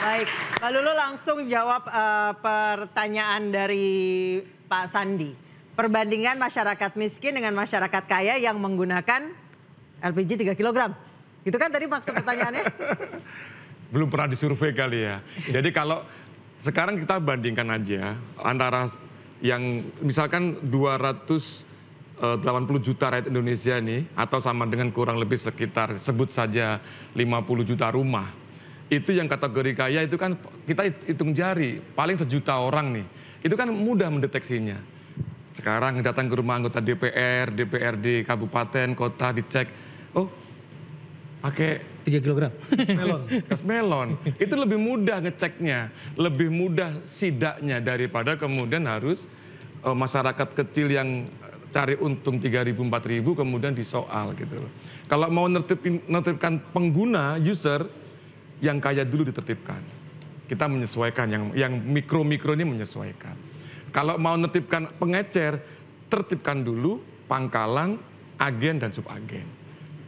Baik, Mbak Lulu langsung jawab pertanyaan dari Pak Sandi. Perbandingan masyarakat miskin dengan masyarakat kaya yang menggunakan LPG 3 kg. Gitu kan tadi maksud pertanyaannya? Belum pernah disurvei kali ya. Jadi kalau sekarang kita bandingkan aja antara yang misalkan 280 juta rakyat Indonesia nih, atau sama dengan kurang lebih sekitar sebut saja 50 juta rumah. Itu yang kategori kaya itu kan kita hitung jari, paling 1 juta orang nih. Itu kan mudah mendeteksinya. Sekarang datang ke rumah anggota DPR, DPRD, kabupaten, kota, dicek. Oh, pakai 3 kilogram. gas melon. Itu lebih mudah ngeceknya, lebih mudah sidaknya daripada kemudian harus masyarakat kecil yang cari untung 3.000, 4.000 kemudian disoal gitu loh. Kalau mau nertibkan pengguna, user, yang kaya dulu ditertibkan. Kita menyesuaikan, yang mikro-mikro ini menyesuaikan. Kalau mau nertibkan pengecer, tertibkan dulu pangkalan, agen, dan subagen.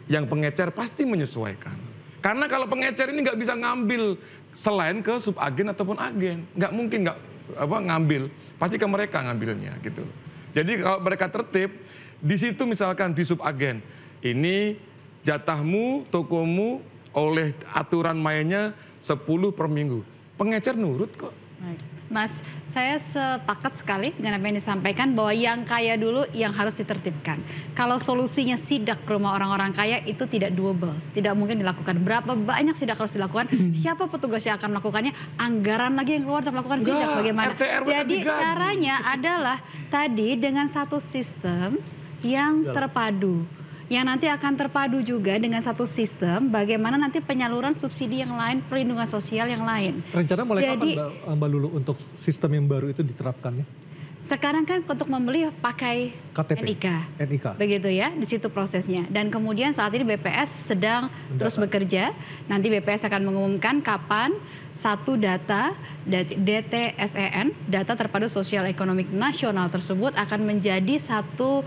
Yang pengecer pasti menyesuaikan. Karena kalau pengecer ini nggak bisa ngambil selain ke subagen ataupun agen. Nggak mungkin ngambil, pasti ke mereka ngambilnya gitu. Jadi kalau mereka tertib, di situ misalkan di subagen, ini jatahmu, tokomu, oleh aturan mainnya 10 per minggu. Pengecer nurut kok. Mas, saya sepakat sekali dengan apa yang disampaikan bahwa yang kaya dulu yang harus ditertibkan. Kalau solusinya sidak ke rumah orang-orang kaya itu tidak doable, tidak mungkin dilakukan. Berapa banyak sidak harus dilakukan? Siapa petugas yang akan melakukannya? Anggaran lagi yang keluar untuk melakukan sidak bagaimana? Jadi caranya adalah tadi dengan satu sistem yang terpadu. Yang nanti akan terpadu juga dengan satu sistem bagaimana nanti penyaluran subsidi yang lain, perlindungan sosial yang lain. Rencana mulai kapan Mbak Lulu untuk sistem yang baru itu diterapkannya? Sekarang kan untuk membeli pakai KTP, NIK, begitu ya, di situ prosesnya. Dan kemudian saat ini BPS sedang terus bekerja. Nanti BPS akan mengumumkan kapan satu data DTSEN, data terpadu sosial ekonomi nasional tersebut akan menjadi satu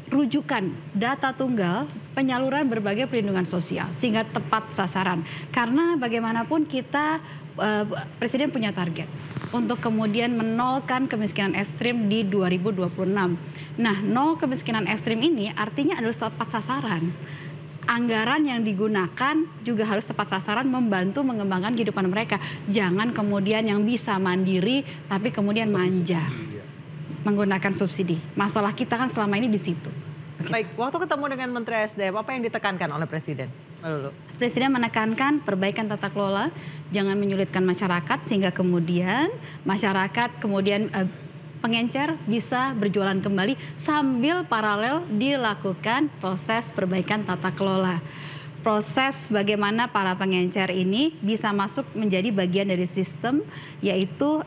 rujukan data tunggal penyaluran berbagai perlindungan sosial sehingga tepat sasaran. Karena bagaimanapun kita Presiden punya target untuk kemudian menolkan kemiskinan ekstrim di 2026. Nah, nol kemiskinan ekstrim ini artinya adalah tepat sasaran. Anggaran yang digunakan juga harus tepat sasaran membantu mengembangkan kehidupan mereka. Jangan kemudian yang bisa mandiri tapi kemudian manja menggunakan subsidi. Masalah kita kan selama ini di situ. Baik, waktu ketemu dengan Menteri SDM, apa yang ditekankan oleh Presiden? Lalu. Presiden menekankan perbaikan tata kelola, jangan menyulitkan masyarakat sehingga kemudian masyarakat pengencer bisa berjualan kembali sambil paralel dilakukan proses perbaikan tata kelola. Proses bagaimana para pengencer ini bisa masuk menjadi bagian dari sistem yaitu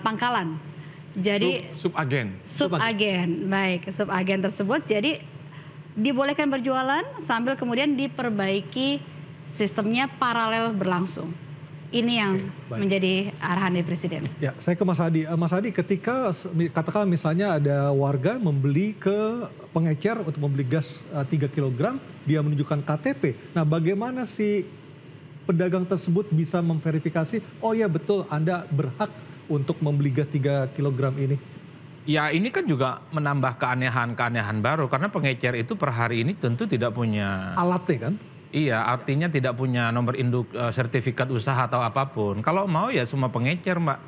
pangkalan. Jadi subagen, baik, subagen tersebut jadi dibolehkan berjualan sambil kemudian diperbaiki sistemnya paralel berlangsung. Ini yang menjadi arahan dari Presiden. Ya, saya ke Mas Hadi. Mas Hadi, ketika katakan misalnya ada warga membeli ke pengecer untuk membeli gas 3 kg, dia menunjukkan KTP. Nah, bagaimana si pedagang tersebut bisa memverifikasi, oh ya betul Anda berhak untuk membeli gas 3 kg ini? Ya, ini kan juga menambah keanehan-keanehan baru karena pengecer itu per hari ini tentu tidak punya alatnya kan? Iya, artinya tidak punya nomor induk sertifikat usaha atau apapun. Kalau mau ya semua pengecer, Mbak,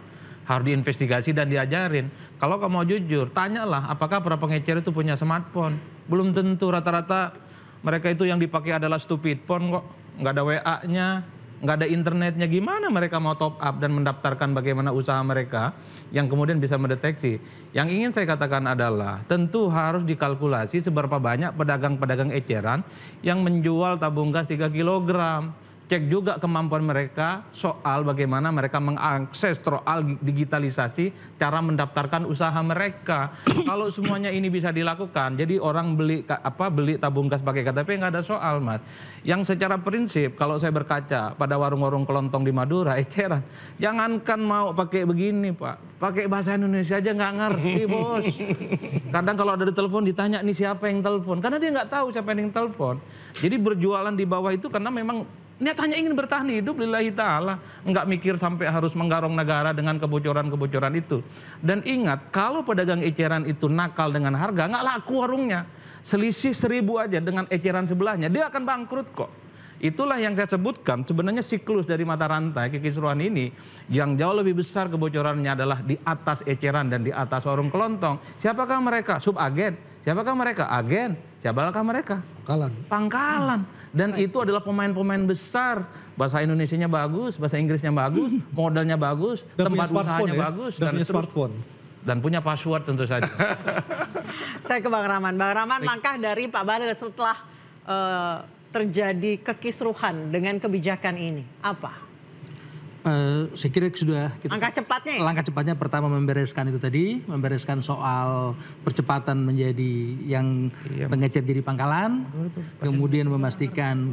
harus diinvestigasi dan diajarin. Kalau kamu mau jujur, tanyalah apakah para pengecer itu punya smartphone. Belum tentu, rata-rata mereka itu yang dipakai adalah stupid phone kok. Nggak ada WA-nya, nggak ada internetnya, gimana mereka mau top up dan mendaftarkan bagaimana usaha mereka yang kemudian bisa mendeteksi. Yang ingin saya katakan adalah tentu harus dikalkulasi seberapa banyak pedagang-pedagang eceran yang menjual tabung gas 3 kg. cek juga kemampuan mereka soal bagaimana mereka mengakses soal digitalisasi cara mendaftarkan usaha mereka. Kalau semuanya ini bisa dilakukan, jadi orang beli tabung gas pakai KTP nggak ada soal, Mas. Yang secara prinsip kalau saya berkaca pada warung-warung kelontong di Madura, eceran, jangankan mau pakai begini, Pak, pakai bahasa Indonesia aja nggak ngerti, Bos. Kadang kalau ada di telepon ditanya nih siapa yang telepon, karena dia nggak tahu siapa yang telepon. Jadi berjualan di bawah itu karena memang niatannya ingin bertahan hidup lillahi ta'ala. Enggak mikir sampai harus menggarong negara dengan kebocoran-kebocoran itu. Dan ingat, kalau pedagang eceran itu nakal dengan harga, nggak laku warungnya. Selisih 1.000 aja dengan eceran sebelahnya, dia akan bangkrut kok. Itulah yang saya sebutkan, sebenarnya siklus dari mata rantai kekisruhan ini yang jauh lebih besar kebocorannya adalah di atas eceran dan di atas warung kelontong. Siapakah mereka? Subagen. Siapakah mereka? Agen. Siapakah mereka? Pangkalan. Dan itu adalah pemain-pemain besar. Bahasa Indonesianya bagus, bahasa Inggrisnya bagus, modalnya bagus, dan tempat usahanya bagus, dan punya smartphone. Dan punya password tentu saja. Saya ke Bang Rahman. Bang Rahman, langkah dari Pak Bahlil setelah terjadi kekisruhan dengan kebijakan ini apa? Saya kira sudah langkah cepatnya pertama membereskan itu tadi, membereskan soal percepatan menjadi yang pengecer jadi pangkalan, kemudian memastikan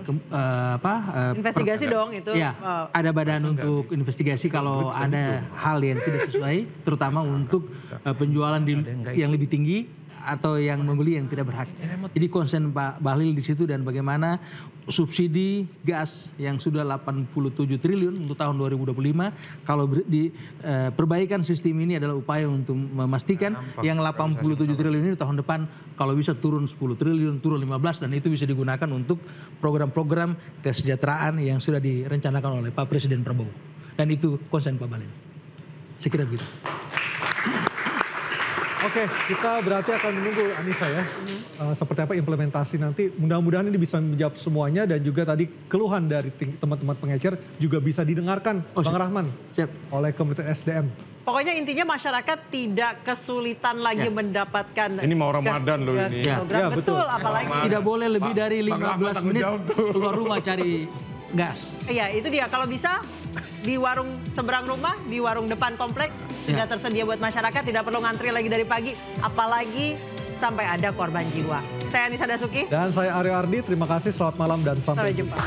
investigasi dong itu. Ya, ada badan untuk investigasi kalau ada hal yang tidak sesuai, terutama untuk penjualan yang lebih tinggi atau yang membeli yang tidak berhak. Jadi konsen Pak Bahlil di situ dan bagaimana subsidi gas yang sudah 87 triliun untuk tahun 2025 kalau perbaikan sistem ini adalah upaya untuk memastikan yang 87 triliun ini tahun depan kalau bisa turun 10 triliun, turun 15 dan itu bisa digunakan untuk program-program kesejahteraan yang sudah direncanakan oleh Pak Presiden Prabowo. Dan itu konsen Pak Bahlil. Saya kira begitu. Oke, kita berarti akan menunggu Anissa ya, seperti apa implementasi nanti. Mudah-mudahan ini bisa menjawab semuanya dan juga tadi keluhan dari teman-teman pengecer juga bisa didengarkan, Bang Rahman, oleh Kementerian SDM. Pokoknya intinya masyarakat tidak kesulitan lagi mendapatkan. Ini mau Ramadan loh ini. Ya, betul, apalagi. Tidak boleh lebih dari 15 menit keluar rumah cari gas. Iya, itu dia. Kalau bisa di warung seberang rumah, di warung depan komplek sudah tersedia buat masyarakat, tidak perlu ngantri lagi dari pagi, apalagi sampai ada korban jiwa. Saya Anissa Dasuki. Dan saya Aryo Ardi, terima kasih, selamat malam dan sampai jumpa.